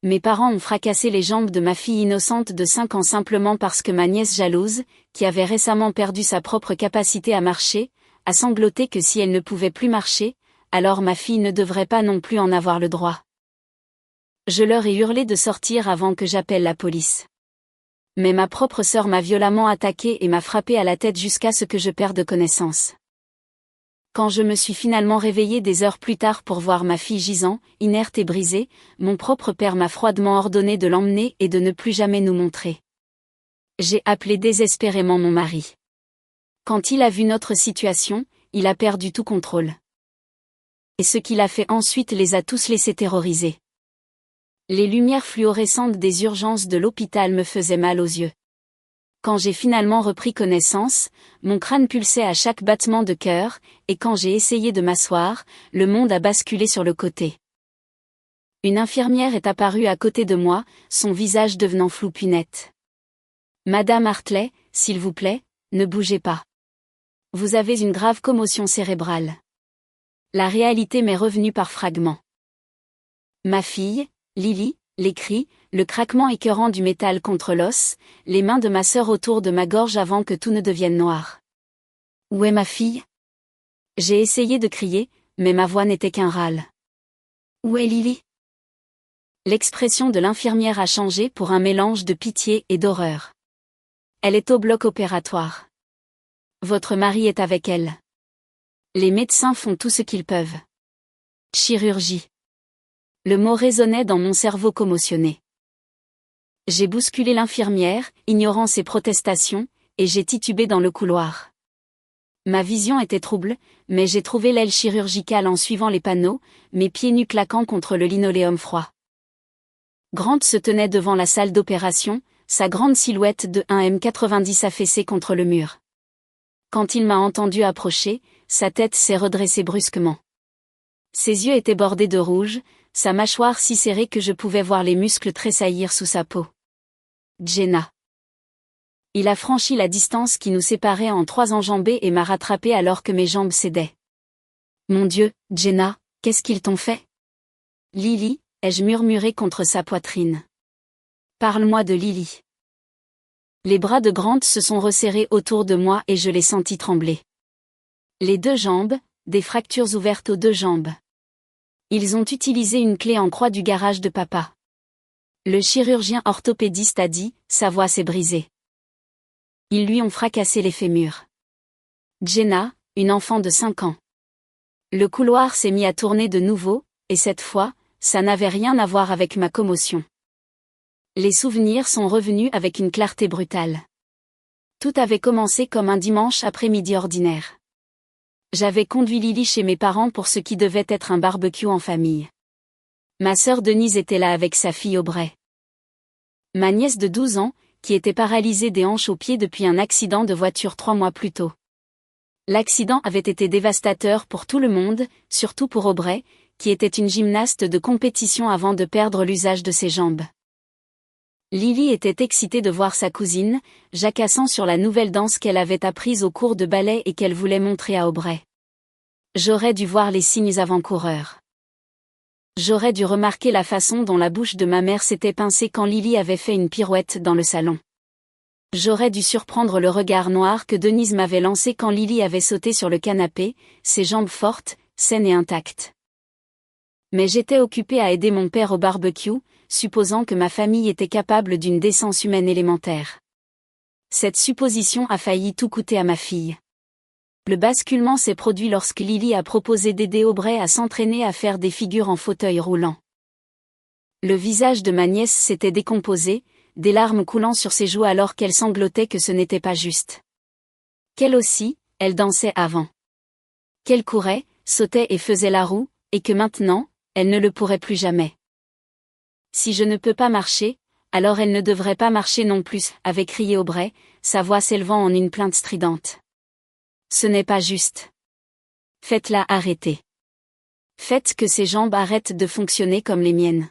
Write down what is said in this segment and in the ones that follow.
Mes parents ont fracassé les jambes de ma fille innocente de 5 ans simplement parce que ma nièce jalouse, qui avait récemment perdu sa propre capacité à marcher, a sangloté que si elle ne pouvait plus marcher, alors ma fille ne devrait pas non plus en avoir le droit. Je leur ai hurlé de sortir avant que j'appelle la police. Mais ma propre sœur m'a violemment attaqué et m'a frappé à la tête jusqu'à ce que je perde connaissance. Quand je me suis finalement réveillée des heures plus tard pour voir ma fille gisant, inerte et brisée, mon propre père m'a froidement ordonné de l'emmener et de ne plus jamais nous montrer. J'ai appelé désespérément mon mari. Quand il a vu notre situation, il a perdu tout contrôle. Et ce qu'il a fait ensuite les a tous laissés terrorisés. Les lumières fluorescentes des urgences de l'hôpital me faisaient mal aux yeux. Quand j'ai finalement repris connaissance, mon crâne pulsait à chaque battement de cœur, et quand j'ai essayé de m'asseoir, le monde a basculé sur le côté. Une infirmière est apparue à côté de moi, son visage devenant flou puis net. « Madame Hartley, s'il vous plaît, ne bougez pas. Vous avez une grave commotion cérébrale. » La réalité m'est revenue par fragments. Ma fille, Lily, les cris, le craquement écœurant du métal contre l'os, les mains de ma sœur autour de ma gorge avant que tout ne devienne noir. « Où est ma fille ?» J'ai essayé de crier, mais ma voix n'était qu'un râle. « Où est Lily ?» L'expression de l'infirmière a changé pour un mélange de pitié et d'horreur. « Elle est au bloc opératoire. Votre mari est avec elle. Les médecins font tout ce qu'ils peuvent. Chirurgie. » Le mot résonnait dans mon cerveau commotionné. J'ai bousculé l'infirmière, ignorant ses protestations, et j'ai titubé dans le couloir. Ma vision était trouble, mais j'ai trouvé l'aile chirurgicale en suivant les panneaux, mes pieds nus claquant contre le linoléum froid. Grant se tenait devant la salle d'opération, sa grande silhouette de 1m90 affaissée contre le mur. Quand il m'a entendu approcher, sa tête s'est redressée brusquement. Ses yeux étaient bordés de rouge, sa mâchoire si serrée que je pouvais voir les muscles tressaillir sous sa peau. Jenna. Il a franchi la distance qui nous séparait en 3 enjambées et m'a rattrapé alors que mes jambes cédaient. Mon Dieu, Jenna, qu'est-ce qu'ils t'ont fait? Lily, ai-je murmuré contre sa poitrine. Parle-moi de Lily. Les bras de Grant se sont resserrés autour de moi et je l'ai senti trembler. Les 2 jambes, des fractures ouvertes aux 2 jambes. Ils ont utilisé une clé en croix du garage de papa. Le chirurgien orthopédiste a dit, sa voix s'est brisée. Ils lui ont fracassé les fémurs. Jenna, une enfant de 5 ans. Le couloir s'est mis à tourner de nouveau, et cette fois, ça n'avait rien à voir avec ma commotion. Les souvenirs sont revenus avec une clarté brutale. Tout avait commencé comme un dimanche après-midi ordinaire. J'avais conduit Lily chez mes parents pour ce qui devait être un barbecue en famille. Ma sœur Denise était là avec sa fille Aubrey. Ma nièce de 12 ans, qui était paralysée des hanches aux pieds depuis un accident de voiture 3 mois plus tôt. L'accident avait été dévastateur pour tout le monde, surtout pour Aubrey, qui était une gymnaste de compétition avant de perdre l'usage de ses jambes. Lily était excitée de voir sa cousine, jacassant sur la nouvelle danse qu'elle avait apprise au cours de ballet et qu'elle voulait montrer à Aubrey. J'aurais dû voir les signes avant-coureurs. J'aurais dû remarquer la façon dont la bouche de ma mère s'était pincée quand Lily avait fait une pirouette dans le salon. J'aurais dû surprendre le regard noir que Denise m'avait lancé quand Lily avait sauté sur le canapé, ses jambes fortes, saines et intactes. Mais j'étais occupée à aider mon père au barbecue, supposant que ma famille était capable d'une décence humaine élémentaire. Cette supposition a failli tout coûter à ma fille. Le basculement s'est produit lorsque Lily a proposé d'aider Aubrey à s'entraîner à faire des figures en fauteuil roulant. Le visage de ma nièce s'était décomposé, des larmes coulant sur ses joues alors qu'elle sanglotait que ce n'était pas juste. Qu'elle aussi, elle dansait avant. Qu'elle courait, sautait et faisait la roue, et que maintenant, elle ne le pourrait plus jamais. Si je ne peux pas marcher, alors elle ne devrait pas marcher non plus, avait crié Aubrey, sa voix s'élevant en une plainte stridente. Ce n'est pas juste. Faites-la arrêter. Faites que ses jambes arrêtent de fonctionner comme les miennes.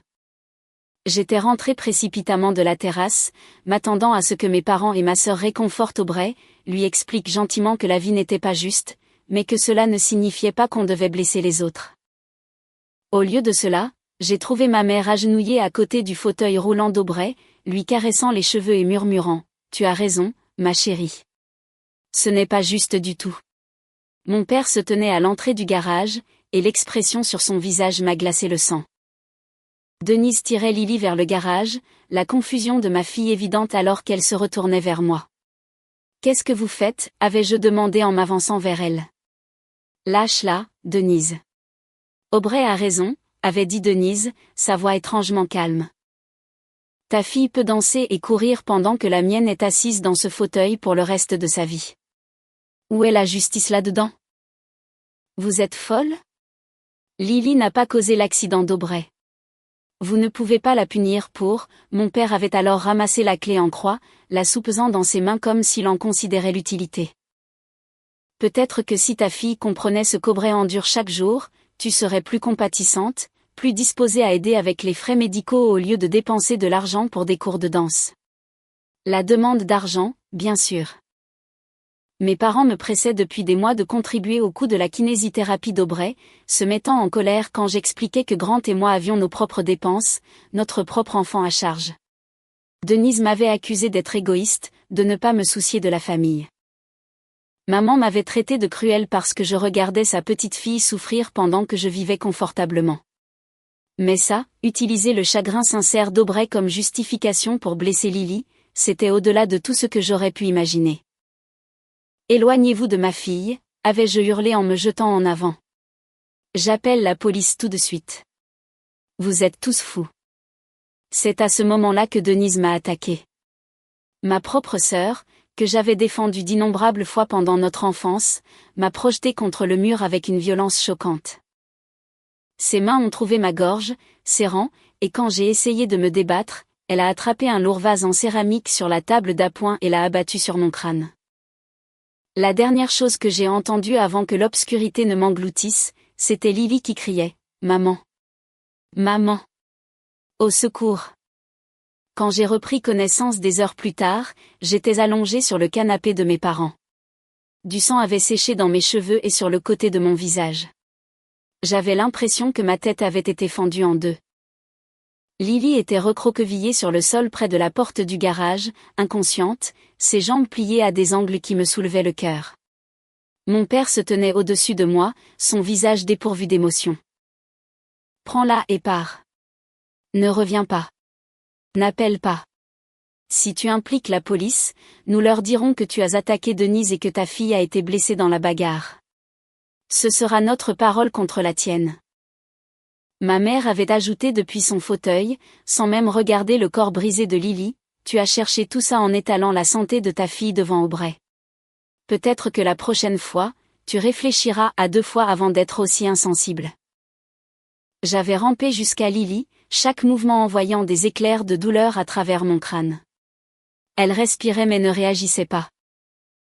J'étais rentrée précipitamment de la terrasse, m'attendant à ce que mes parents et ma sœur réconfortent Aubrey, lui expliquent gentiment que la vie n'était pas juste, mais que cela ne signifiait pas qu'on devait blesser les autres. Au lieu de cela, J'ai trouvé ma mère agenouillée à côté du fauteuil roulant d'Aubrey, lui caressant les cheveux et murmurant « Tu as raison, ma chérie. Ce n'est pas juste du tout. » Mon père se tenait à l'entrée du garage, et l'expression sur son visage m'a glacé le sang. Denise tirait Lily vers le garage, la confusion de ma fille évidente alors qu'elle se retournait vers moi. « Qu'est-ce que vous faites ?» avais-je demandé en m'avançant vers elle. « Lâche-la, Denise. »« Aubrey a raison », avait dit Denise, sa voix étrangement calme. « Ta fille peut danser et courir pendant que la mienne est assise dans ce fauteuil pour le reste de sa vie. Où est la justice là-dedans ? Vous êtes folle ? Lily n'a pas causé l'accident d'Aubrey. Vous ne pouvez pas la punir pour... » Mon père avait alors ramassé la clé en croix, la soupesant dans ses mains comme s'il en considérait l'utilité. Peut-être que si ta fille comprenait ce qu'Aubrey endure chaque jour, tu serais plus compatissante, plus disposée à aider avec les frais médicaux au lieu de dépenser de l'argent pour des cours de danse. La demande d'argent, bien sûr. Mes parents me pressaient depuis des mois de contribuer au coût de la kinésithérapie d'Aubrey, se mettant en colère quand j'expliquais que Grant et moi avions nos propres dépenses, notre propre enfant à charge. Denise m'avait accusé d'être égoïste, de ne pas me soucier de la famille. Maman m'avait traité de cruelle parce que je regardais sa petite fille souffrir pendant que je vivais confortablement. Mais ça, utiliser le chagrin sincère d'Aubrey comme justification pour blesser Lily, c'était au-delà de tout ce que j'aurais pu imaginer. Éloignez-vous de ma fille, avais-je hurlé en me jetant en avant. J'appelle la police tout de suite. Vous êtes tous fous. C'est à ce moment-là que Denise m'a attaqué. Ma propre sœur, que j'avais défendue d'innombrables fois pendant notre enfance, m'a projetée contre le mur avec une violence choquante. Ses mains ont trouvé ma gorge, serrant, et quand j'ai essayé de me débattre, elle a attrapé un lourd vase en céramique sur la table d'appoint et l'a abattu sur mon crâne. La dernière chose que j'ai entendue avant que l'obscurité ne m'engloutisse, c'était Lily qui criait « Maman ! Maman ! Au secours !» Quand j'ai repris connaissance des heures plus tard, j'étais allongée sur le canapé de mes parents. Du sang avait séché dans mes cheveux et sur le côté de mon visage. J'avais l'impression que ma tête avait été fendue en deux. Lily était recroquevillée sur le sol près de la porte du garage, inconsciente, ses jambes pliées à des angles qui me soulevaient le cœur. Mon père se tenait au-dessus de moi, son visage dépourvu d'émotion. « Prends-la et pars. Ne reviens pas. N'appelle pas. Si tu impliques la police, nous leur dirons que tu as attaqué Denise et que ta fille a été blessée dans la bagarre. Ce sera notre parole contre la tienne. » Ma mère avait ajouté depuis son fauteuil, sans même regarder le corps brisé de Lily, « Tu as cherché tout ça en étalant la santé de ta fille devant Aubrey. Peut-être que la prochaine fois, tu réfléchiras à 2 fois avant d'être aussi insensible. » J'avais rampé jusqu'à Lily, chaque mouvement envoyant des éclairs de douleur à travers mon crâne. Elle respirait mais ne réagissait pas.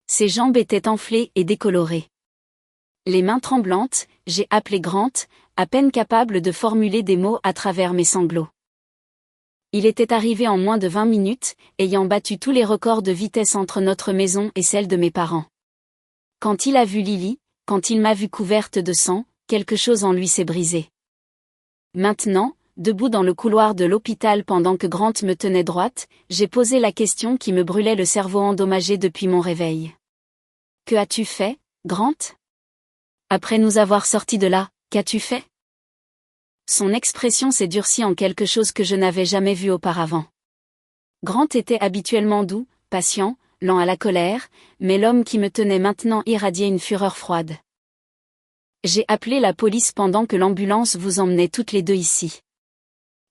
Ses jambes étaient enflées et décolorées. Les mains tremblantes, j'ai appelé Grant, à peine capable de formuler des mots à travers mes sanglots. Il était arrivé en moins de 20 minutes, ayant battu tous les records de vitesse entre notre maison et celle de mes parents. Quand il a vu Lily, quand il m'a vue couverte de sang, quelque chose en lui s'est brisé. Maintenant, debout dans le couloir de l'hôpital pendant que Grant me tenait droite, j'ai posé la question qui me brûlait le cerveau endommagé depuis mon réveil. « Que as-tu fait, Grant ? Après nous avoir sortis de là, qu'as-tu fait ?» Son expression s'est durcie en quelque chose que je n'avais jamais vu auparavant. Grant était habituellement doux, patient, lent à la colère, mais l'homme qui me tenait maintenant irradiait une fureur froide. « J'ai appelé la police pendant que l'ambulance vous emmenait toutes les deux ici.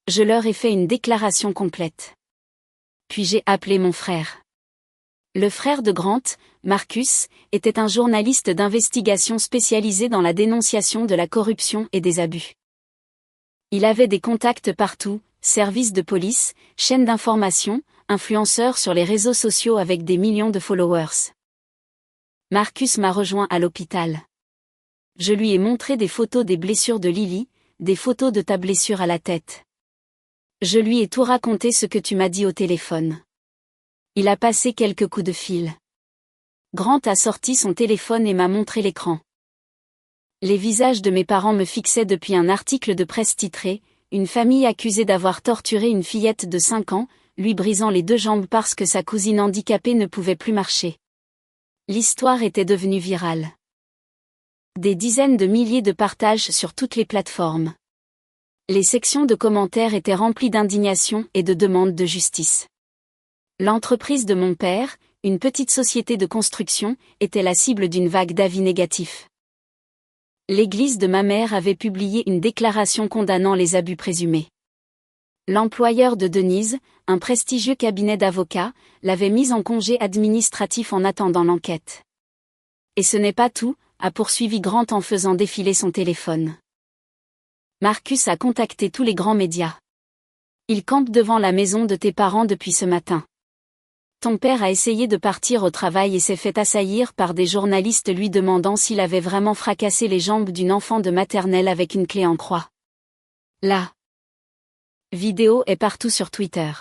Je leur ai fait une déclaration complète. Puis j'ai appelé mon frère. » Le frère de Grant, Marcus, était un journaliste d'investigation spécialisé dans la dénonciation de la corruption et des abus. Il avait des contacts partout, services de police, chaînes d'information, influenceurs sur les réseaux sociaux avec des millions de followers. Marcus m'a rejoint à l'hôpital. Je lui ai montré des photos des blessures de Lily, des photos de ta blessure à la tête. Je lui ai tout raconté ce que tu m'as dit au téléphone. Il a passé quelques coups de fil. Grant a sorti son téléphone et m'a montré l'écran. Les visages de mes parents me fixaient depuis un article de presse titré « Une famille accusée d'avoir torturé une fillette de 5 ans, lui brisant les 2 jambes parce que sa cousine handicapée ne pouvait plus marcher. L'histoire était devenue virale. Des dizaines de milliers de partages sur toutes les plateformes. Les sections de commentaires étaient remplies d'indignation et de demandes de justice. L'entreprise de mon père, une petite société de construction, était la cible d'une vague d'avis négatifs. L'église de ma mère avait publié une déclaration condamnant les abus présumés. L'employeur de Denise, un prestigieux cabinet d'avocats, l'avait mise en congé administratif en attendant l'enquête. Et ce n'est pas tout, a poursuivi Grant en faisant défiler son téléphone. Marcus a contacté tous les grands médias. Il campe devant la maison de tes parents depuis ce matin. Ton père a essayé de partir au travail et s'est fait assaillir par des journalistes lui demandant s'il avait vraiment fracassé les jambes d'une enfant de maternelle avec une clé en croix. La vidéo est partout sur Twitter.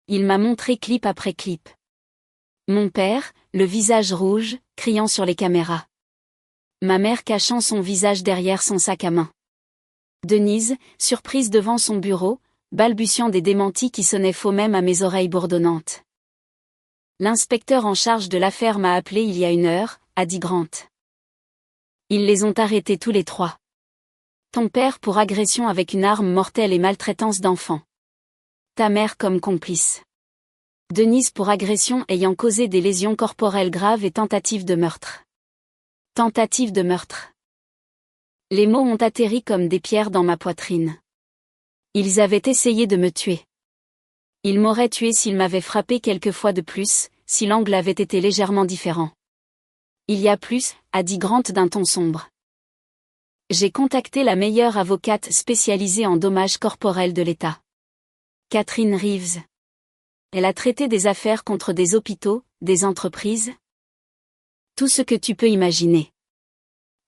Il m'a montré clip après clip. Mon père, le visage rouge, criant sur les caméras. Ma mère cachant son visage derrière son sac à main. Denise, surprise devant son bureau, balbutiant des démentis qui sonnaient faux même à mes oreilles bourdonnantes. L'inspecteur en charge de l'affaire m'a appelé il y a 1 heure, a dit Grant. Ils les ont arrêtés tous les 3. Ton père pour agression avec une arme mortelle et maltraitance d'enfant. Ta mère comme complice. Denise pour agression ayant causé des lésions corporelles graves et tentative de meurtre. Tentative de meurtre. Les mots ont atterri comme des pierres dans ma poitrine. Ils avaient essayé de me tuer. Ils m'auraient tué s'ils m'avaient frappé quelques fois de plus, si l'angle avait été légèrement différent. Il y a plus, a dit Grant d'un ton sombre. J'ai contacté la meilleure avocate spécialisée en dommages corporels de l'État. Catherine Reeves. Elle a traité des affaires contre des hôpitaux, des entreprises. Tout ce que tu peux imaginer.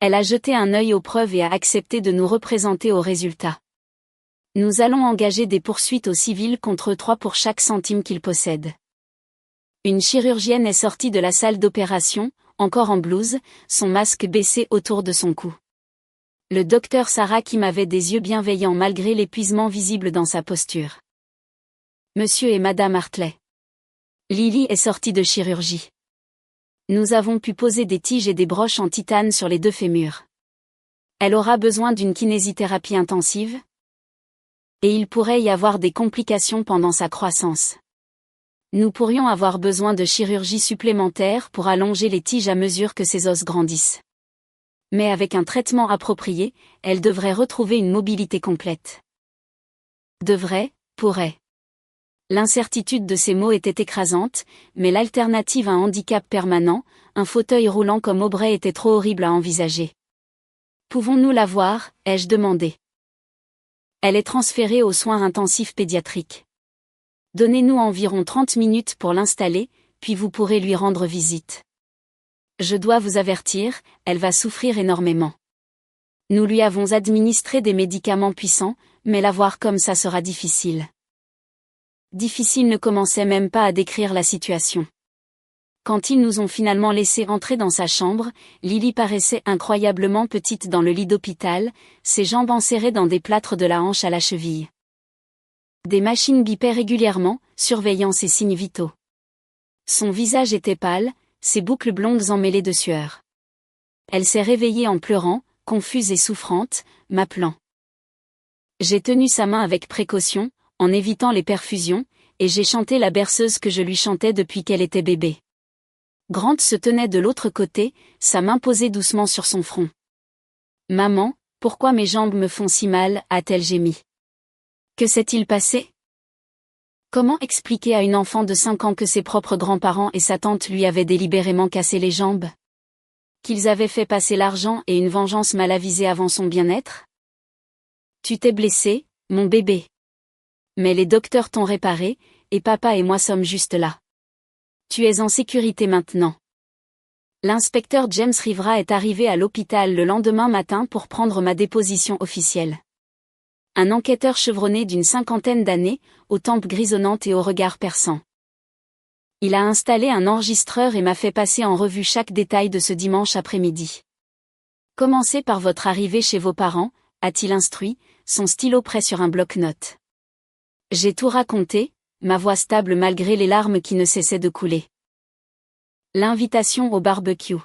Elle a jeté un œil aux preuves et a accepté de nous représenter au résultat. Nous allons engager des poursuites au civil contre eux 3 pour chaque centime qu'ils possèdent. Une chirurgienne est sortie de la salle d'opération, encore en blouse, son masque baissé autour de son cou. Le docteur Sarah Kim avait des yeux bienveillants malgré l'épuisement visible dans sa posture. Monsieur et Madame Hartley. Lily est sortie de chirurgie. Nous avons pu poser des tiges et des broches en titane sur les 2 fémurs. Elle aura besoin d'une kinésithérapie intensive. Et il pourrait y avoir des complications pendant sa croissance. Nous pourrions avoir besoin de chirurgie supplémentaire pour allonger les tiges à mesure que ses os grandissent. Mais avec un traitement approprié, elle devrait retrouver une mobilité complète. Devrait, pourrait. L'incertitude de ces mots était écrasante, mais l'alternative à un handicap permanent, un fauteuil roulant comme Aubrey était trop horrible à envisager. Pouvons-nous la voir, ai-je demandé. Elle est transférée aux soins intensifs pédiatriques. Donnez-nous environ 30 minutes pour l'installer, puis vous pourrez lui rendre visite. Je dois vous avertir, elle va souffrir énormément. Nous lui avons administré des médicaments puissants, mais la voir comme ça sera difficile. Difficile ne commençait même pas à décrire la situation. Quand ils nous ont finalement laissé entrer dans sa chambre, Lily paraissait incroyablement petite dans le lit d'hôpital, ses jambes enserrées dans des plâtres de la hanche à la cheville. Des machines bipaient régulièrement, surveillant ses signes vitaux. Son visage était pâle, ses boucles blondes emmêlées de sueur. Elle s'est réveillée en pleurant, confuse et souffrante, m'appelant. J'ai tenu sa main avec précaution, en évitant les perfusions, et j'ai chanté la berceuse que je lui chantais depuis qu'elle était bébé. Grant se tenait de l'autre côté, sa main posée doucement sur son front. « Maman, pourquoi mes jambes me font si mal ?» a-t-elle gémi. Que s'est-il passé? Comment expliquer à une enfant de 5 ans que ses propres grands-parents et sa tante lui avaient délibérément cassé les jambes? Qu'ils avaient fait passer l'argent et une vengeance mal avisée avant son bien-être? Tu t'es blessé, mon bébé. Mais les docteurs t'ont réparé, et papa et moi sommes juste là. Tu es en sécurité maintenant. L'inspecteur James Rivera est arrivé à l'hôpital le lendemain matin pour prendre ma déposition officielle. Un enquêteur chevronné d'une 50aine d'années, aux tempes grisonnantes et au regard perçant. Il a installé un enregistreur et m'a fait passer en revue chaque détail de ce dimanche après-midi. Commencez par votre arrivée chez vos parents, a-t-il instruit, son stylo prêt sur un bloc-notes. J'ai tout raconté, ma voix stable malgré les larmes qui ne cessaient de couler. L'invitation au barbecue.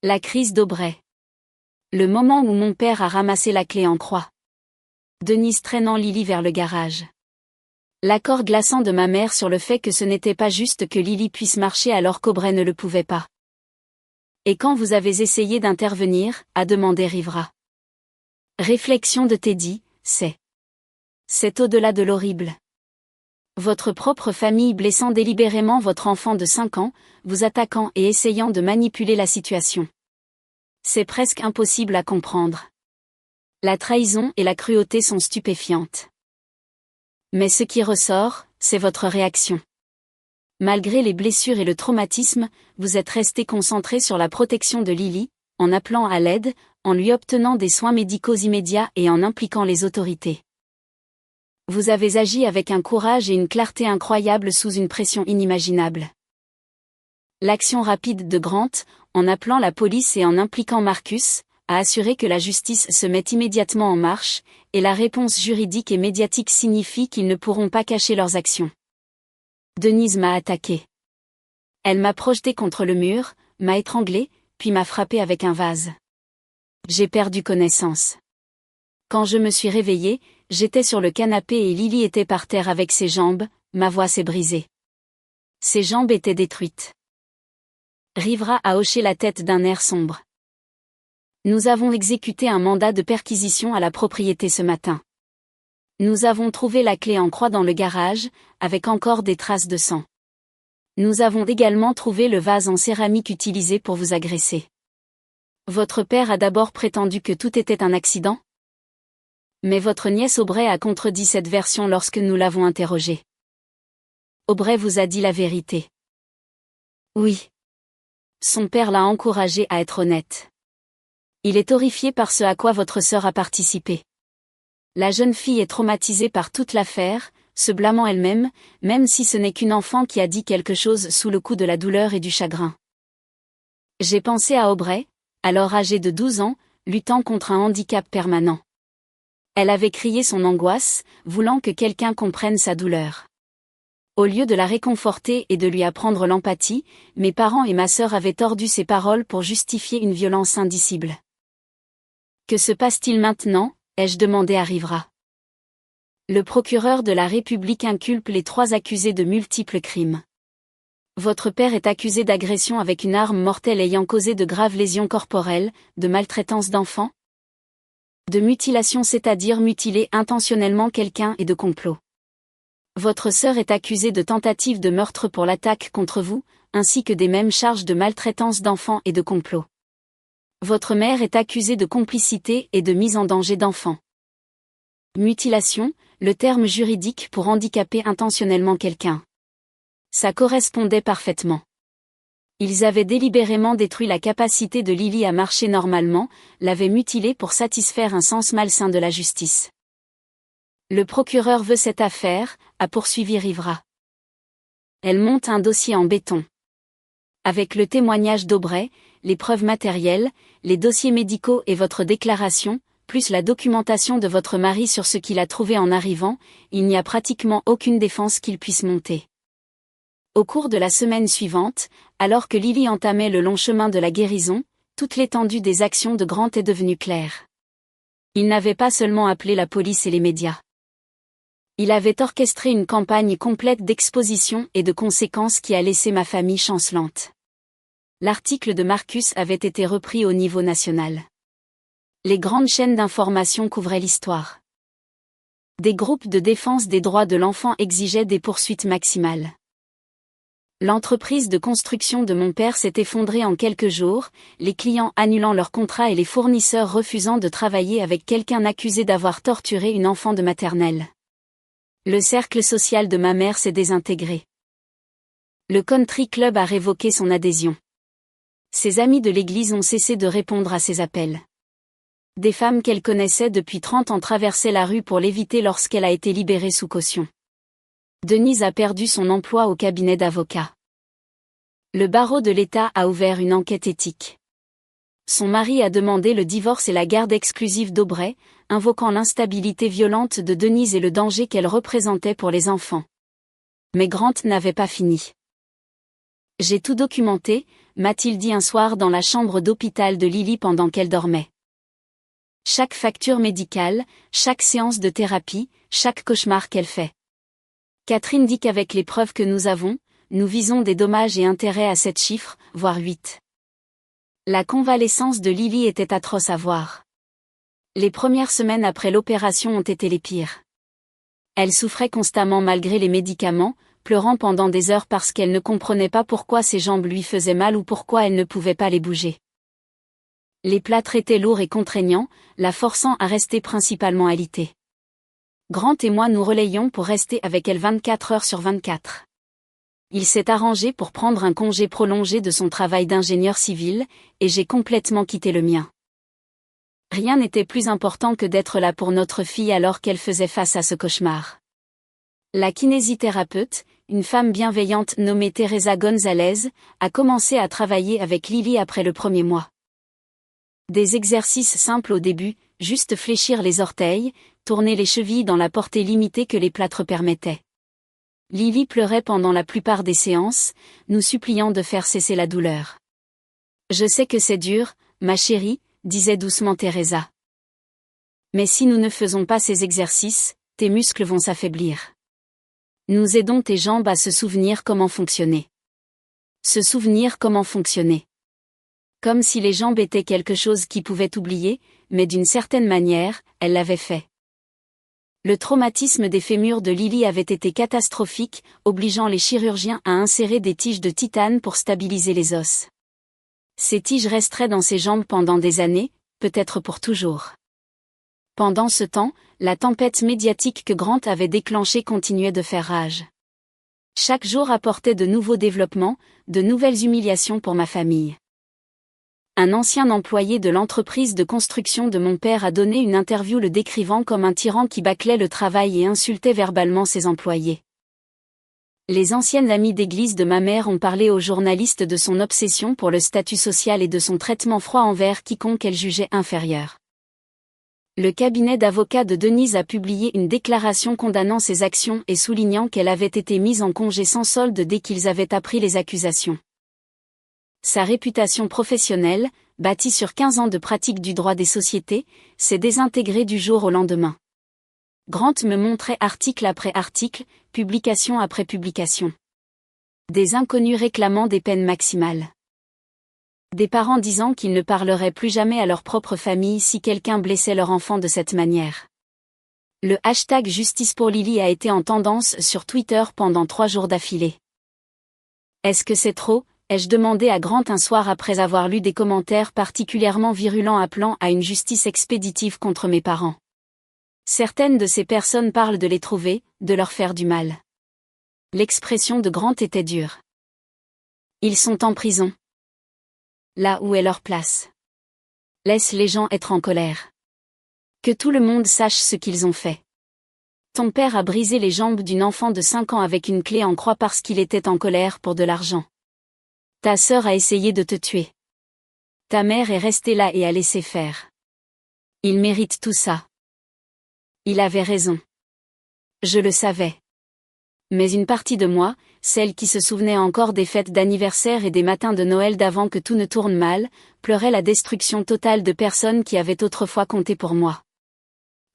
La crise d'Aubrey. Le moment où mon père a ramassé la clé en croix. Denise traînant Lily vers le garage. L'accord glaçant de ma mère sur le fait que ce n'était pas juste que Lily puisse marcher alors qu'Aubrey ne le pouvait pas. Et quand vous avez essayé d'intervenir, a demandé Rivera. Réflexion de Teddy, c'est au-delà de l'horrible. Votre propre famille blessant délibérément votre enfant de 5 ans, vous attaquant et essayant de manipuler la situation. C'est presque impossible à comprendre. La trahison et la cruauté sont stupéfiantes. Mais ce qui ressort, c'est votre réaction. Malgré les blessures et le traumatisme, vous êtes resté concentré sur la protection de Lily, en appelant à l'aide, en lui obtenant des soins médicaux immédiats et en impliquant les autorités. Vous avez agi avec un courage et une clarté incroyables sous une pression inimaginable. L'action rapide de Grant, en appelant la police et en impliquant Marcus, a assuré que la justice se met immédiatement en marche, et la réponse juridique et médiatique signifie qu'ils ne pourront pas cacher leurs actions. Denise m'a attaqué. Elle m'a projeté contre le mur, m'a étranglé, puis m'a frappé avec un vase. J'ai perdu connaissance. Quand je me suis réveillée, j'étais sur le canapé et Lily était par terre avec ses jambes, ma voix s'est brisée. Ses jambes étaient détruites. Rivera a hoché la tête d'un air sombre. Nous avons exécuté un mandat de perquisition à la propriété ce matin. Nous avons trouvé la clé en croix dans le garage, avec encore des traces de sang. Nous avons également trouvé le vase en céramique utilisé pour vous agresser. Votre père a d'abord prétendu que tout était un accident? Mais votre nièce Aubrey a contredit cette version lorsque nous l'avons interrogée. Aubrey vous a dit la vérité. Oui. Son père l'a encouragé à être honnête. Il est horrifié par ce à quoi votre sœur a participé. La jeune fille est traumatisée par toute l'affaire, se blâmant elle-même, même si ce n'est qu'une enfant qui a dit quelque chose sous le coup de la douleur et du chagrin. J'ai pensé à Aubrey, alors âgée de 12 ans, luttant contre un handicap permanent. Elle avait crié son angoisse, voulant que quelqu'un comprenne sa douleur. Au lieu de la réconforter et de lui apprendre l'empathie, mes parents et ma sœur avaient tordu ses paroles pour justifier une violence indicible. Que se passe-t-il maintenant? Ai-je demandé à Rivera. Le procureur de la République inculpe les 3 accusés de multiples crimes. Votre père est accusé d'agression avec une arme mortelle ayant causé de graves lésions corporelles, de maltraitance d'enfants, de mutilation c'est-à-dire mutiler intentionnellement quelqu'un et de complot. Votre sœur est accusée de tentative de meurtre pour l'attaque contre vous, ainsi que des mêmes charges de maltraitance d'enfants et de complot. Votre mère est accusée de complicité et de mise en danger d'enfants. Mutilation, le terme juridique pour handicaper intentionnellement quelqu'un. Ça correspondait parfaitement. Ils avaient délibérément détruit la capacité de Lily à marcher normalement, l'avaient mutilée pour satisfaire un sens malsain de la justice. Le procureur veut cette affaire, a poursuivi Rivera. Elle monte un dossier en béton. Avec le témoignage d'Aubrey, les preuves matérielles, les dossiers médicaux et votre déclaration, plus la documentation de votre mari sur ce qu'il a trouvé en arrivant, il n'y a pratiquement aucune défense qu'il puisse monter. Au cours de la semaine suivante, alors que Lily entamait le long chemin de la guérison, toute l'étendue des actions de Grant est devenue claire. Il n'avait pas seulement appelé la police et les médias. Il avait orchestré une campagne complète d'exposition et de conséquences qui a laissé ma famille chancelante. L'article de Marcus avait été repris au niveau national. Les grandes chaînes d'information couvraient l'histoire. Des groupes de défense des droits de l'enfant exigeaient des poursuites maximales. L'entreprise de construction de mon père s'est effondrée en quelques jours, les clients annulant leurs contrats et les fournisseurs refusant de travailler avec quelqu'un accusé d'avoir torturé une enfant de maternelle. Le cercle social de ma mère s'est désintégré. Le country club a révoqué son adhésion. Ses amis de l'église ont cessé de répondre à ses appels. Des femmes qu'elle connaissait depuis 30 ans traversaient la rue pour l'éviter lorsqu'elle a été libérée sous caution. Denise a perdu son emploi au cabinet d'avocat. Le barreau de l'État a ouvert une enquête éthique. Son mari a demandé le divorce et la garde exclusive d'Aubrey, invoquant l'instabilité violente de Denise et le danger qu'elle représentait pour les enfants. Mais Grant n'avait pas fini. J'ai tout documenté, m'a-t-il dit un soir dans la chambre d'hôpital de Lily pendant qu'elle dormait. Chaque facture médicale, chaque séance de thérapie, chaque cauchemar qu'elle fait. Catherine dit qu'avec les preuves que nous avons, nous visons des dommages et intérêts à 7 chiffres, voire 8. La convalescence de Lily était atroce à voir. Les premières semaines après l'opération ont été les pires. Elle souffrait constamment malgré les médicaments, pleurant pendant des heures parce qu'elle ne comprenait pas pourquoi ses jambes lui faisaient mal ou pourquoi elle ne pouvait pas les bouger. Les plâtres étaient lourds et contraignants, la forçant à rester principalement alitée. Grant et moi nous relayions pour rester avec elle 24 heures sur 24. Il s'est arrangé pour prendre un congé prolongé de son travail d'ingénieur civil, et j'ai complètement quitté le mien. Rien n'était plus important que d'être là pour notre fille alors qu'elle faisait face à ce cauchemar. La kinésithérapeute, une femme bienveillante nommée Teresa Gonzalez, a commencé à travailler avec Lily après le premier mois. Des exercices simples au début, juste fléchir les orteils, tourner les chevilles dans la portée limitée que les plâtres permettaient. Lily pleurait pendant la plupart des séances, nous suppliant de faire cesser la douleur. « Je sais que c'est dur, ma chérie », disait doucement Teresa. « Mais si nous ne faisons pas ces exercices, tes muscles vont s'affaiblir. Nous aidons tes jambes à se souvenir comment fonctionner. » Se souvenir comment fonctionner. Comme si les jambes étaient quelque chose qui pouvait oublier, mais d'une certaine manière, elle l'avait fait. Le traumatisme des fémurs de Lily avait été catastrophique, obligeant les chirurgiens à insérer des tiges de titane pour stabiliser les os. Ces tiges resteraient dans ses jambes pendant des années, peut-être pour toujours. Pendant ce temps, la tempête médiatique que Grant avait déclenchée continuait de faire rage. Chaque jour apportait de nouveaux développements, de nouvelles humiliations pour ma famille. Un ancien employé de l'entreprise de construction de mon père a donné une interview le décrivant comme un tyran qui bâclait le travail et insultait verbalement ses employés. Les anciennes amies d'église de ma mère ont parlé aux journalistes de son obsession pour le statut social et de son traitement froid envers quiconque elle jugeait inférieur. Le cabinet d'avocats de Denise a publié une déclaration condamnant ses actions et soulignant qu'elle avait été mise en congé sans solde dès qu'ils avaient appris les accusations. Sa réputation professionnelle, bâtie sur 15 ans de pratique du droit des sociétés, s'est désintégrée du jour au lendemain. Grant me montrait article après article, publication après publication. Des inconnus réclamant des peines maximales. Des parents disant qu'ils ne parleraient plus jamais à leur propre famille si quelqu'un blessait leur enfant de cette manière. Le hashtag Justice pour Lily a été en tendance sur Twitter pendant 3 jours d'affilée. Est-ce que c'est trop ? Ai-je demandé à Grant un soir après avoir lu des commentaires particulièrement virulents appelant à une justice expéditive contre mes parents. Certaines de ces personnes parlent de les trouver, de leur faire du mal. L'expression de Grant était dure. Ils sont en prison. Là où est leur place. Laisse les gens être en colère. Que tout le monde sache ce qu'ils ont fait. Ton père a brisé les jambes d'une enfant de 5 ans avec une clé en croix parce qu'il était en colère pour de l'argent. Ta sœur a essayé de te tuer. Ta mère est restée là et a laissé faire. Il mérite tout ça. Il avait raison. Je le savais. Mais une partie de moi, celle qui se souvenait encore des fêtes d'anniversaire et des matins de Noël d'avant que tout ne tourne mal, pleurait la destruction totale de personnes qui avaient autrefois compté pour moi.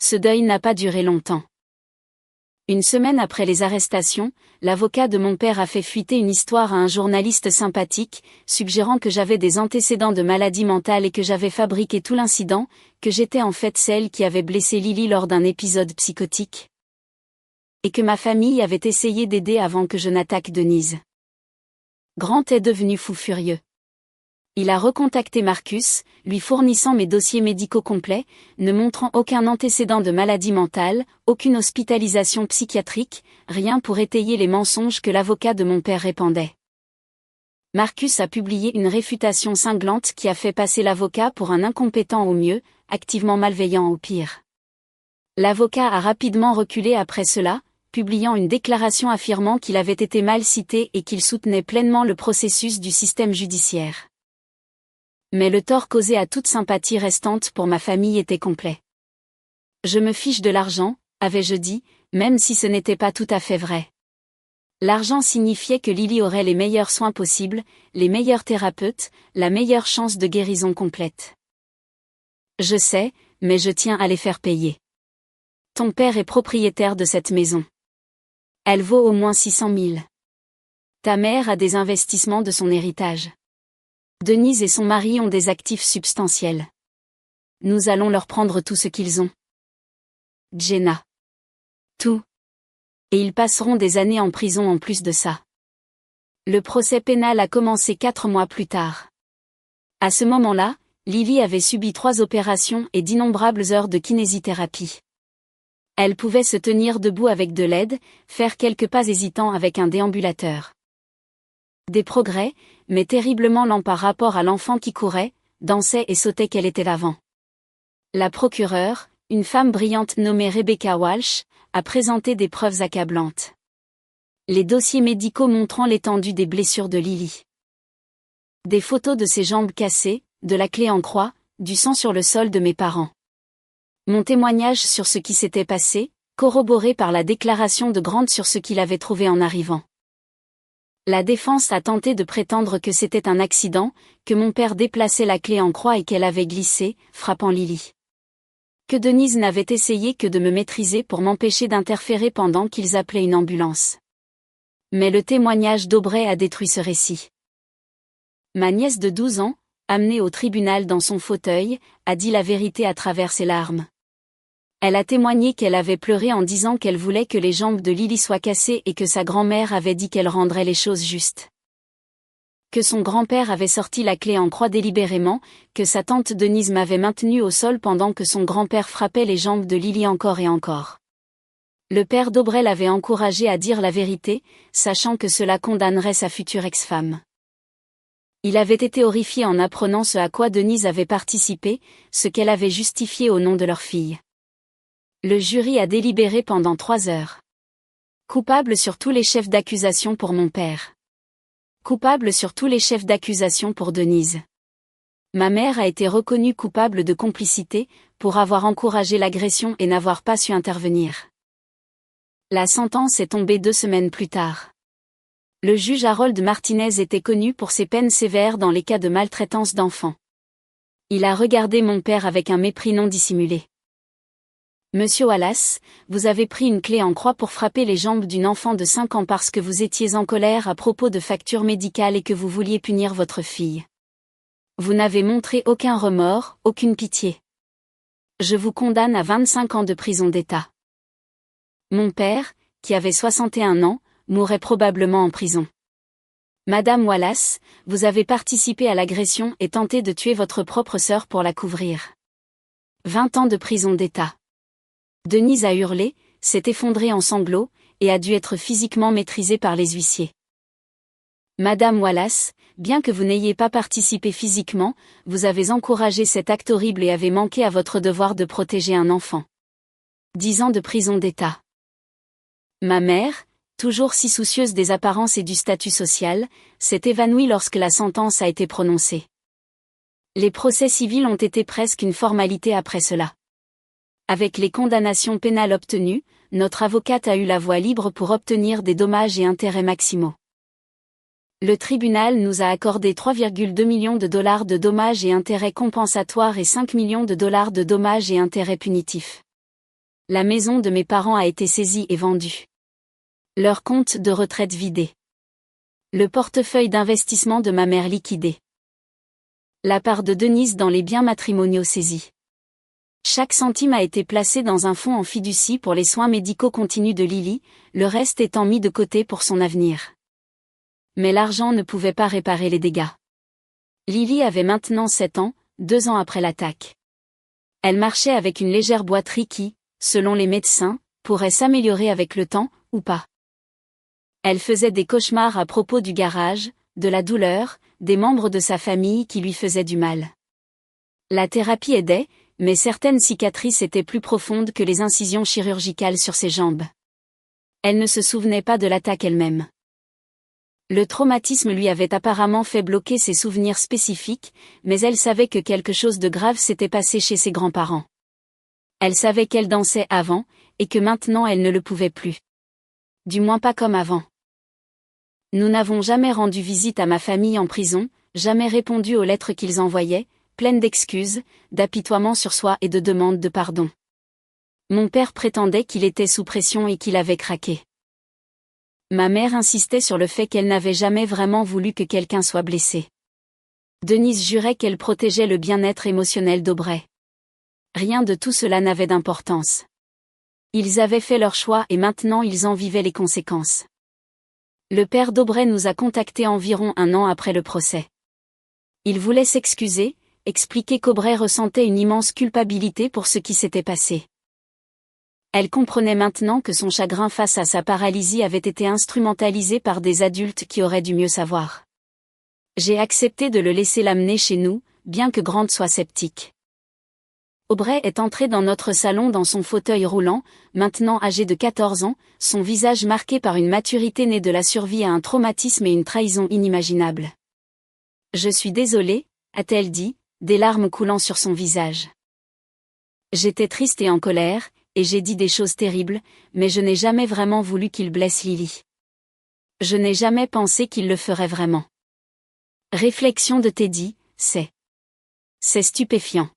Ce deuil n'a pas duré longtemps. Une semaine après les arrestations, l'avocat de mon père a fait fuiter une histoire à un journaliste sympathique, suggérant que j'avais des antécédents de maladie mentale et que j'avais fabriqué tout l'incident, que j'étais en fait celle qui avait blessé Lily lors d'un épisode psychotique. Et que ma famille avait essayé d'aider avant que je n'attaque Denise. Grant est devenu fou furieux. Il a recontacté Marcus, lui fournissant mes dossiers médicaux complets, ne montrant aucun antécédent de maladie mentale, aucune hospitalisation psychiatrique, rien pour étayer les mensonges que l'avocat de mon père répandait. Marcus a publié une réfutation cinglante qui a fait passer l'avocat pour un incompétent au mieux, activement malveillant au pire. L'avocat a rapidement reculé après cela, publiant une déclaration affirmant qu'il avait été mal cité et qu'il soutenait pleinement le processus du système judiciaire. Mais le tort causé à toute sympathie restante pour ma famille était complet. Je me fiche de l'argent, avais-je dit, même si ce n'était pas tout à fait vrai. L'argent signifiait que Lily aurait les meilleurs soins possibles, les meilleurs thérapeutes, la meilleure chance de guérison complète. Je sais, mais je tiens à les faire payer. Ton père est propriétaire de cette maison. Elle vaut au moins 600 000. Ta mère a des investissements de son héritage. Denise et son mari ont des actifs substantiels. Nous allons leur prendre tout ce qu'ils ont. Jenna. Tout. Et ils passeront des années en prison en plus de ça. Le procès pénal a commencé 4 mois plus tard. À ce moment-là, Lily avait subi 3 opérations et d'innombrables heures de kinésithérapie. Elle pouvait se tenir debout avec de l'aide, faire quelques pas hésitants avec un déambulateur. Des progrès, mais terriblement lents par rapport à l'enfant qui courait, dansait et sautait qu'elle était l'avant. La procureure, une femme brillante nommée Rebecca Walsh, a présenté des preuves accablantes. Les dossiers médicaux montrant l'étendue des blessures de Lily. Des photos de ses jambes cassées, de la clé en croix, du sang sur le sol de mes parents. Mon témoignage sur ce qui s'était passé, corroboré par la déclaration de Grant sur ce qu'il avait trouvé en arrivant. La défense a tenté de prétendre que c'était un accident, que mon père déplaçait la clé en croix et qu'elle avait glissé, frappant Lily. Que Denise n'avait essayé que de me maîtriser pour m'empêcher d'interférer pendant qu'ils appelaient une ambulance. Mais le témoignage d'Aubrey a détruit ce récit. Ma nièce de 12 ans, amenée au tribunal dans son fauteuil, a dit la vérité à travers ses larmes. Elle a témoigné qu'elle avait pleuré en disant qu'elle voulait que les jambes de Lily soient cassées et que sa grand-mère avait dit qu'elle rendrait les choses justes. Que son grand-père avait sorti la clé en croix délibérément, que sa tante Denise m'avait maintenue au sol pendant que son grand-père frappait les jambes de Lily encore et encore. Le père d'Aubrey l'avait encouragée à dire la vérité, sachant que cela condamnerait sa future ex-femme. Il avait été horrifié en apprenant ce à quoi Denise avait participé, ce qu'elle avait justifié au nom de leur fille. Le jury a délibéré pendant 3 heures. Coupable sur tous les chefs d'accusation pour mon père. Coupable sur tous les chefs d'accusation pour Denise. Ma mère a été reconnue coupable de complicité, pour avoir encouragé l'agression et n'avoir pas su intervenir. La sentence est tombée 2 semaines plus tard. Le juge Harold Martinez était connu pour ses peines sévères dans les cas de maltraitance d'enfants. Il a regardé mon père avec un mépris non dissimulé. Monsieur Wallace, vous avez pris une clé en croix pour frapper les jambes d'une enfant de 5 ans parce que vous étiez en colère à propos de factures médicales et que vous vouliez punir votre fille. Vous n'avez montré aucun remords, aucune pitié. Je vous condamne à 25 ans de prison d'État. Mon père, qui avait 61 ans, mourrait probablement en prison. Madame Wallace, vous avez participé à l'agression et tenté de tuer votre propre sœur pour la couvrir. 20 ans de prison d'État. Denise a hurlé, s'est effondrée en sanglots, et a dû être physiquement maîtrisée par les huissiers. Madame Wallace, bien que vous n'ayez pas participé physiquement, vous avez encouragé cet acte horrible et avez manqué à votre devoir de protéger un enfant. 10 ans de prison d'État. Ma mère, toujours si soucieuse des apparences et du statut social, s'est évanouie lorsque la sentence a été prononcée. Les procès civils ont été presque une formalité après cela. Avec les condamnations pénales obtenues, notre avocate a eu la voie libre pour obtenir des dommages et intérêts maximaux. Le tribunal nous a accordé 3,2 millions de dollars de dommages et intérêts compensatoires et 5 millions de dollars de dommages et intérêts punitifs. La maison de mes parents a été saisie et vendue. Leur compte de retraite vidé. Le portefeuille d'investissement de ma mère liquidé. La part de Denise dans les biens matrimoniaux saisis. Chaque centime a été placé dans un fonds en fiducie pour les soins médicaux continus de Lily, le reste étant mis de côté pour son avenir. Mais l'argent ne pouvait pas réparer les dégâts. Lily avait maintenant 7 ans, 2 ans après l'attaque. Elle marchait avec une légère boiterie qui, selon les médecins, pourrait s'améliorer avec le temps, ou pas. Elle faisait des cauchemars à propos du garage, de la douleur, des membres de sa famille qui lui faisaient du mal. La thérapie aidait, mais certaines cicatrices étaient plus profondes que les incisions chirurgicales sur ses jambes. Elle ne se souvenait pas de l'attaque elle-même. Le traumatisme lui avait apparemment fait bloquer ses souvenirs spécifiques, mais elle savait que quelque chose de grave s'était passé chez ses grands-parents. Elle savait qu'elle dansait avant, et que maintenant elle ne le pouvait plus. Du moins pas comme avant. Nous n'avons jamais rendu visite à ma famille en prison, jamais répondu aux lettres qu'ils envoyaient, pleines d'excuses, d'apitoiements sur soi et de demandes de pardon. Mon père prétendait qu'il était sous pression et qu'il avait craqué. Ma mère insistait sur le fait qu'elle n'avait jamais vraiment voulu que quelqu'un soit blessé. Denise jurait qu'elle protégeait le bien-être émotionnel d'Aubrey. Rien de tout cela n'avait d'importance. Ils avaient fait leur choix et maintenant ils en vivaient les conséquences. Le père d'Aubrey nous a contactés environ 1 an après le procès. Il voulait s'excuser, expliquer qu'Aubrey ressentait une immense culpabilité pour ce qui s'était passé. Elle comprenait maintenant que son chagrin face à sa paralysie avait été instrumentalisé par des adultes qui auraient dû mieux savoir. J'ai accepté de le laisser l'amener chez nous, bien que Grant soit sceptique. Aubrey est entré dans notre salon dans son fauteuil roulant, maintenant âgé de 14 ans, son visage marqué par une maturité née de la survie à un traumatisme et une trahison inimaginables. « Je suis désolée », a-t-elle dit, des larmes coulant sur son visage. J'étais triste et en colère, et j'ai dit des choses terribles, mais je n'ai jamais vraiment voulu qu'il blesse Lily. Je n'ai jamais pensé qu'il le ferait vraiment. Réflexion de Teddy, c'est stupéfiant.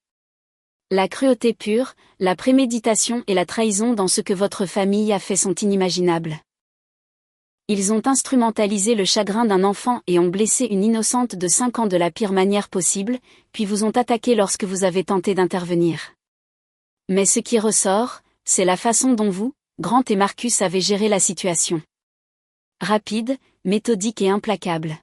La cruauté pure, la préméditation et la trahison dans ce que votre famille a fait sont inimaginables. Ils ont instrumentalisé le chagrin d'un enfant et ont blessé une innocente de 5 ans de la pire manière possible, puis vous ont attaqué lorsque vous avez tenté d'intervenir. Mais ce qui ressort, c'est la façon dont vous, Grant et Marcus avez géré la situation. Rapide, méthodique et implacable.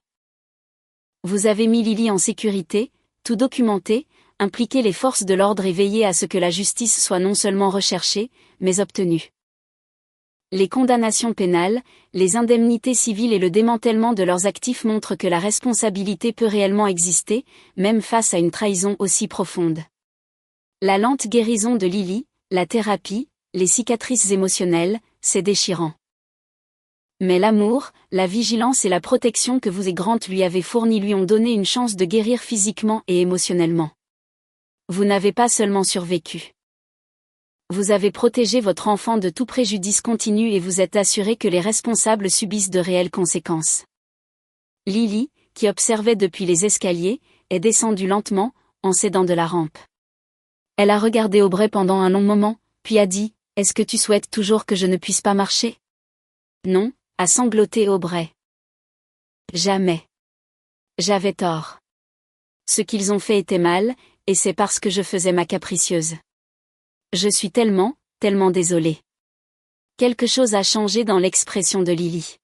Vous avez mis Lily en sécurité, tout documenté, impliqué les forces de l'ordre et veillé à ce que la justice soit non seulement recherchée, mais obtenue. Les condamnations pénales, les indemnités civiles et le démantèlement de leurs actifs montrent que la responsabilité peut réellement exister, même face à une trahison aussi profonde. La lente guérison de Lily, la thérapie, les cicatrices émotionnelles, c'est déchirant. Mais l'amour, la vigilance et la protection que vous et Grant lui avez fournis lui ont donné une chance de guérir physiquement et émotionnellement. Vous n'avez pas seulement survécu. Vous avez protégé votre enfant de tout préjudice continu et vous êtes assuré que les responsables subissent de réelles conséquences. Lily, qui observait depuis les escaliers, est descendue lentement, en s'aidant de la rampe. Elle a regardé Aubrey pendant un long moment, puis a dit « Est-ce que tu souhaites toujours que je ne puisse pas marcher ?»« Non », a sangloté Aubrey. « Jamais. J'avais tort. Ce qu'ils ont fait était mal, et c'est parce que je faisais ma capricieuse. Je suis tellement désolée. » Quelque chose a changé dans l'expression de Lily.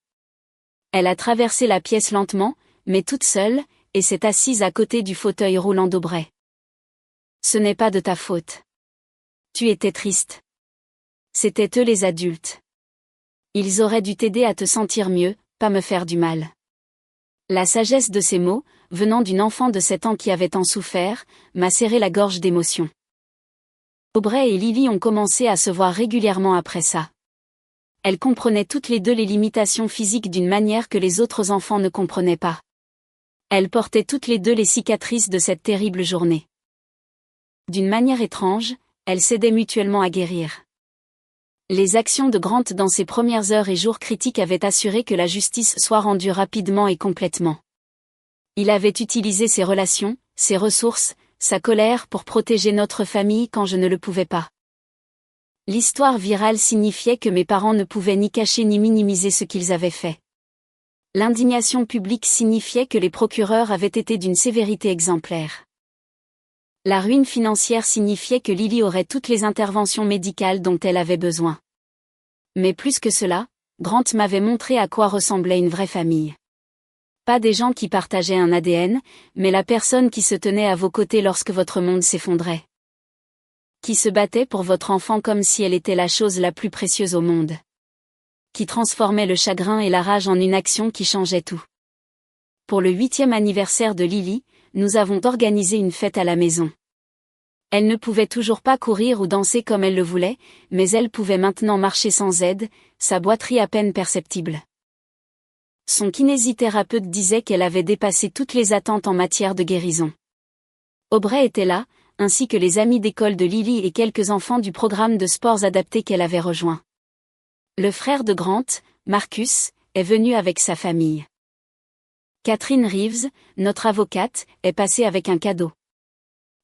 Elle a traversé la pièce lentement, mais toute seule, et s'est assise à côté du fauteuil roulant d'Aubrey. « Ce n'est pas de ta faute. Tu étais triste. C'étaient eux les adultes. Ils auraient dû t'aider à te sentir mieux, pas me faire du mal. » La sagesse de ces mots, venant d'une enfant de 7 ans qui avait tant souffert, m'a serré la gorge d'émotion. Aubrey et Lily ont commencé à se voir régulièrement après ça. Elles comprenaient toutes les deux les limitations physiques d'une manière que les autres enfants ne comprenaient pas. Elles portaient toutes les deux les cicatrices de cette terrible journée. D'une manière étrange, elles s'aidaient mutuellement à guérir. Les actions de Grant dans ses premières heures et jours critiques avaient assuré que la justice soit rendue rapidement et complètement. Il avait utilisé ses relations, ses ressources, sa colère pour protéger notre famille quand je ne le pouvais pas. L'histoire virale signifiait que mes parents ne pouvaient ni cacher ni minimiser ce qu'ils avaient fait. L'indignation publique signifiait que les procureurs avaient été d'une sévérité exemplaire. La ruine financière signifiait que Lily aurait toutes les interventions médicales dont elle avait besoin. Mais plus que cela, Grant m'avait montré à quoi ressemblait une vraie famille. Pas des gens qui partageaient un ADN, mais la personne qui se tenait à vos côtés lorsque votre monde s'effondrait. Qui se battait pour votre enfant comme si elle était la chose la plus précieuse au monde. Qui transformait le chagrin et la rage en une action qui changeait tout. Pour le 8e anniversaire de Lily, nous avons organisé une fête à la maison. Elle ne pouvait toujours pas courir ou danser comme elle le voulait, mais elle pouvait maintenant marcher sans aide, sa boiterie à peine perceptible. Son kinésithérapeute disait qu'elle avait dépassé toutes les attentes en matière de guérison. Aubrey était là, ainsi que les amis d'école de Lily et quelques enfants du programme de sports adaptés qu'elle avait rejoint. Le frère de Grant, Marcus, est venu avec sa famille. Catherine Reeves, notre avocate, est passée avec un cadeau.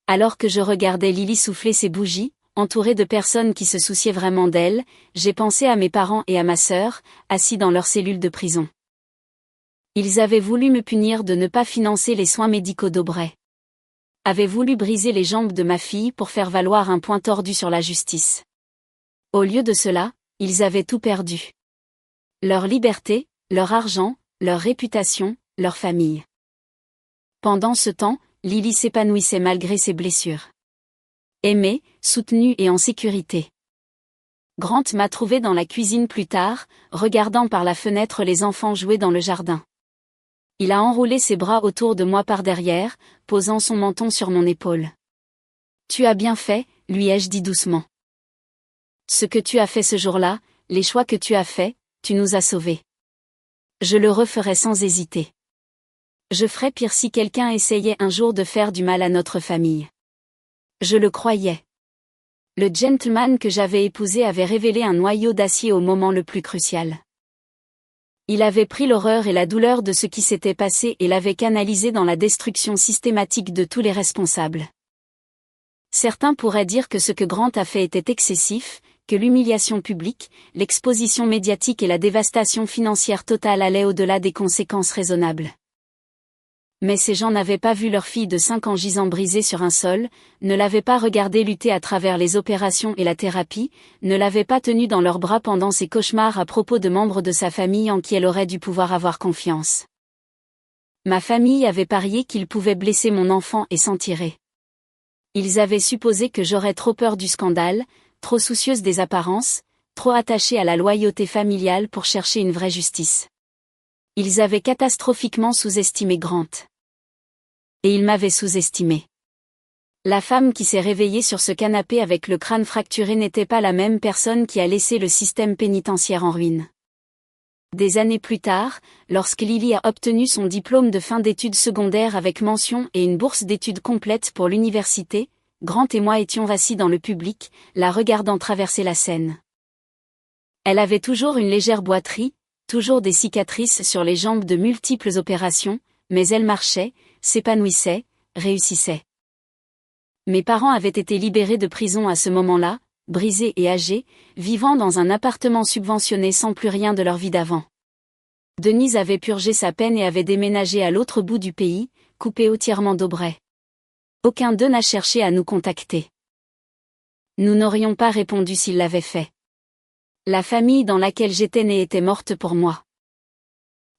Alors que je regardais Lily souffler ses bougies, entourée de personnes qui se souciaient vraiment d'elle, j'ai pensé à mes parents et à ma sœur, assis dans leur cellule de prison. Ils avaient voulu me punir de ne pas financer les soins médicaux d'Aubrey. Avaient voulu briser les jambes de ma fille pour faire valoir un point tordu sur la justice. Au lieu de cela, ils avaient tout perdu. Leur liberté, leur argent, leur réputation, leur famille. Pendant ce temps, Lily s'épanouissait malgré ses blessures. Aimée, soutenue et en sécurité. Grant m'a trouvée dans la cuisine plus tard, regardant par la fenêtre les enfants jouer dans le jardin. Il a enroulé ses bras autour de moi par derrière, posant son menton sur mon épaule. « Tu as bien fait », lui ai-je dit doucement. « Ce que tu as fait ce jour-là, les choix que tu as faits, tu nous as sauvés. Je le referai sans hésiter. Je ferais pire si quelqu'un essayait un jour de faire du mal à notre famille. » Je le croyais. Le gentleman que j'avais épousé avait révélé un noyau d'acier au moment le plus crucial. Il avait pris l'horreur et la douleur de ce qui s'était passé et l'avait canalisé dans la destruction systématique de tous les responsables. Certains pourraient dire que ce que Grant a fait était excessif, que l'humiliation publique, l'exposition médiatique et la dévastation financière totale allaient au-delà des conséquences raisonnables. Mais ces gens n'avaient pas vu leur fille de 5 ans gisant brisée sur un sol, ne l'avaient pas regardée lutter à travers les opérations et la thérapie, ne l'avaient pas tenue dans leurs bras pendant ses cauchemars à propos de membres de sa famille en qui elle aurait dû pouvoir avoir confiance. Ma famille avait parié qu'ils pouvaient blesser mon enfant et s'en tirer. Ils avaient supposé que j'aurais trop peur du scandale, trop soucieuse des apparences, trop attachée à la loyauté familiale pour chercher une vraie justice. Ils avaient catastrophiquement sous-estimé Grant. Et ils m'avaient sous-estimé. La femme qui s'est réveillée sur ce canapé avec le crâne fracturé n'était pas la même personne qui a laissé le système pénitentiaire en ruine. Des années plus tard, lorsque Lily a obtenu son diplôme de fin d'études secondaires avec mention et une bourse d'études complète pour l'université, Grant et moi étions assis dans le public, la regardant traverser la scène. Elle avait toujours une légère boiterie, toujours des cicatrices sur les jambes de multiples opérations, mais elle marchait, s'épanouissait, réussissait. Mes parents avaient été libérés de prison à ce moment-là, brisés et âgés, vivant dans un appartement subventionné sans plus rien de leur vie d'avant. Denise avait purgé sa peine et avait déménagé à l'autre bout du pays, coupé entièrement d'Aubrey. Aucun d'eux n'a cherché à nous contacter. Nous n'aurions pas répondu s'ils l'avaient fait. La famille dans laquelle j'étais née était morte pour moi.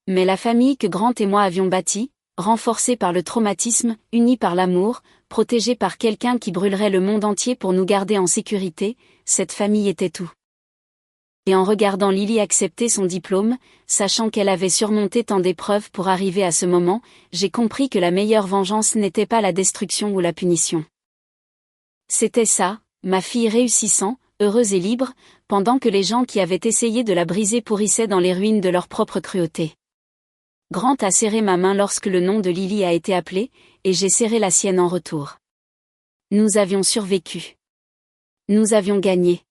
Mais la famille que Grant et moi avions bâtie, renforcée par le traumatisme, unie par l'amour, protégée par quelqu'un qui brûlerait le monde entier pour nous garder en sécurité, cette famille était tout. Et en regardant Lily accepter son diplôme, sachant qu'elle avait surmonté tant d'épreuves pour arriver à ce moment, j'ai compris que la meilleure vengeance n'était pas la destruction ou la punition. C'était ça, ma fille réussissant, heureuse et libre, pendant que les gens qui avaient essayé de la briser pourrissaient dans les ruines de leur propre cruauté. Grant a serré ma main lorsque le nom de Lily a été appelé, et j'ai serré la sienne en retour. Nous avions survécu. Nous avions gagné.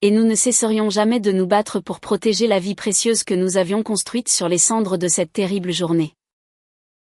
Et nous ne cesserions jamais de nous battre pour protéger la vie précieuse que nous avions construite sur les cendres de cette terrible journée.